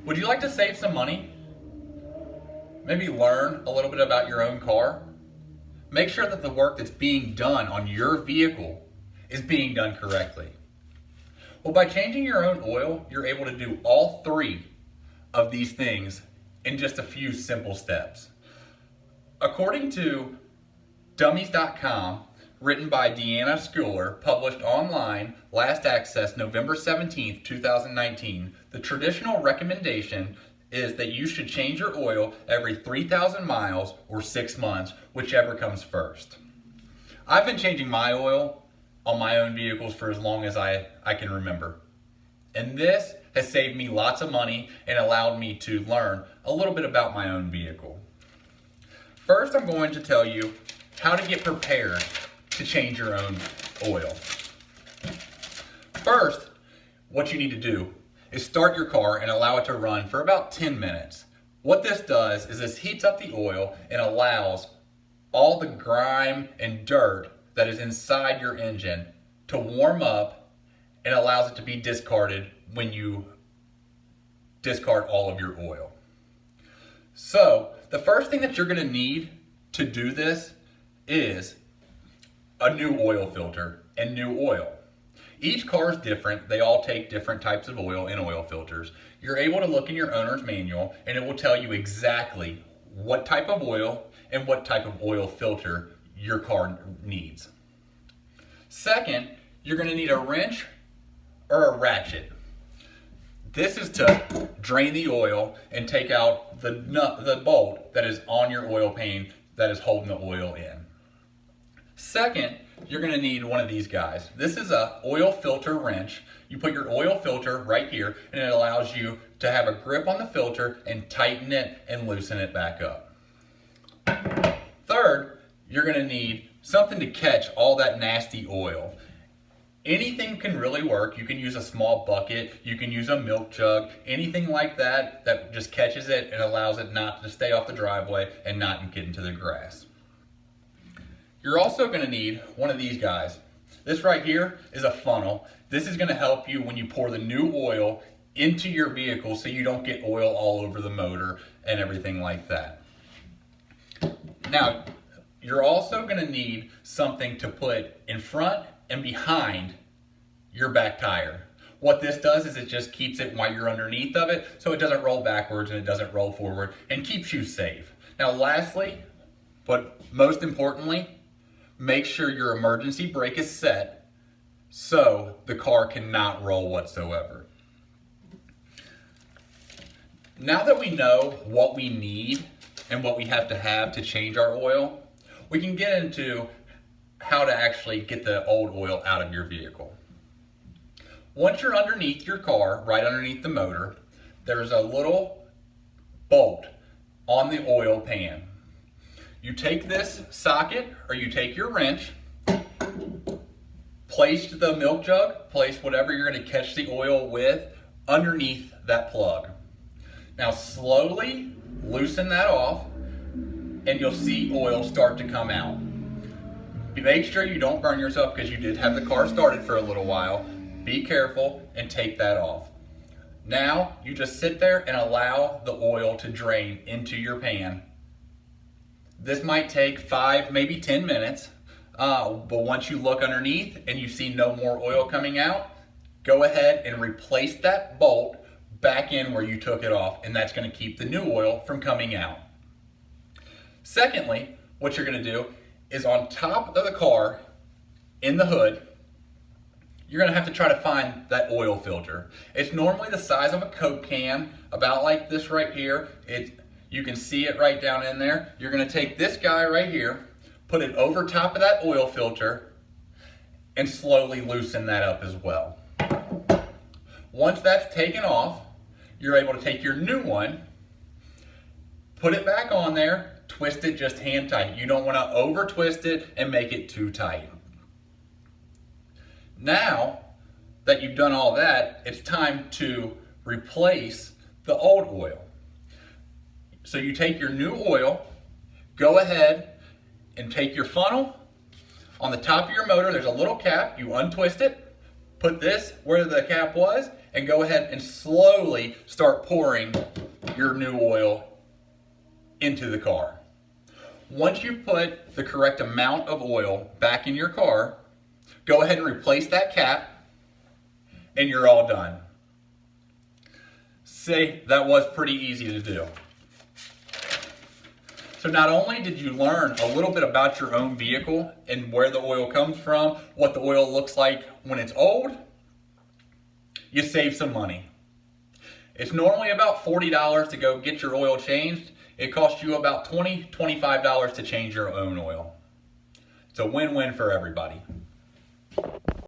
Would you like to save some money? Maybe learn a little bit about your own car? Make sure that the work that's being done on your vehicle is being done correctly. Well, by changing your own oil, you're able to do all three of these things in just a few simple steps. According to Dummies.com, written by Deanna Schuyler, published online, last access November 17th, 2019, the traditional recommendation is that you should change your oil every 3,000 miles or 6 months, whichever comes first. I've been changing my oil on my own vehicles for as long as I can remember. And this has saved me lots of money and allowed me to learn a little bit about my own vehicle. First, I'm going to tell you how to get prepared to change your own oil. First, what you need to do is start your car and allow it to run for about 10 minutes. What this does is this heats up the oil and allows all the grime and dirt that is inside your engine to warm up and allows it to be discarded when you discard all of your oil. So, the first thing that you're going to need to do this is a new oil filter and new oil. Each car is different. They all take different types of oil in oil filters. You're able to look in your owner's manual and it will tell you exactly what type of oil and what type of oil filter your car needs. Second, you're going to need a wrench or a ratchet. This is to drain the oil and take out the bolt that is on your oil pan that is holding the oil in. Second, you're going to need one of these guys. This is a oil filter wrench. You put your oil filter right here and it allows you to have a grip on the filter and tighten it and loosen it back up. Third, you're going to need something to catch all that nasty oil. Anything can really work. You can use a small bucket, you can use a milk jug, anything like that that just catches it and allows it not to stay off the driveway and not get into the grass. You're also going to need one of these guys. This right here is a funnel. This is going to help you when you pour the new oil into your vehicle so you don't get oil all over the motor and everything like that. Now, you're also going to need something to put in front and behind your back tire. What this does is it just keeps it while you're underneath of it so it doesn't roll backwards and it doesn't roll forward and keeps you safe. Now lastly, but most importantly, make sure your emergency brake is set so the car cannot roll whatsoever. Now that we know what we need and what we have to change our oil, we can get into how to actually get the old oil out of your vehicle. Once you're underneath your car, right underneath the motor, there's a little bolt on the oil pan. You take this socket or you take your wrench, place the milk jug, place whatever you're going to catch the oil with underneath that plug. Now slowly loosen that off and you'll see oil start to come out. Make sure you don't burn yourself because you did have the car started for a little while. Be careful and take that off. Now you just sit there and allow the oil to drain into your pan. This might take 5, maybe 10 minutes, but once you look underneath and you see no more oil coming out, go ahead and replace that bolt back in where you took it off, and that's going to keep the new oil from coming out. Secondly, what you're going to do is on top of the car, in the hood, you're going to have to try to find that oil filter. It's normally the size of a Coke can, about like this right here. You can see it right down in there. You're going to take this guy right here, put it over top of that oil filter, and slowly loosen that up as well. Once that's taken off, you're able to take your new one, put it back on there, twist it just hand tight. You don't want to over twist it and make it too tight. Now that you've done all that, it's time to replace the old oil. So you take your new oil, go ahead and take your funnel. On the top of your motor, there's a little cap. You untwist it, put this where the cap was, and go ahead and slowly start pouring your new oil into the car. Once you've put the correct amount of oil back in your car, go ahead and replace that cap, and you're all done. See, that was pretty easy to do. So not only did you learn a little bit about your own vehicle and where the oil comes from, what the oil looks like when it's old, you save some money. It's normally about $40 to go get your oil changed. It costs you about $20, $25 to change your own oil. It's a win-win for everybody.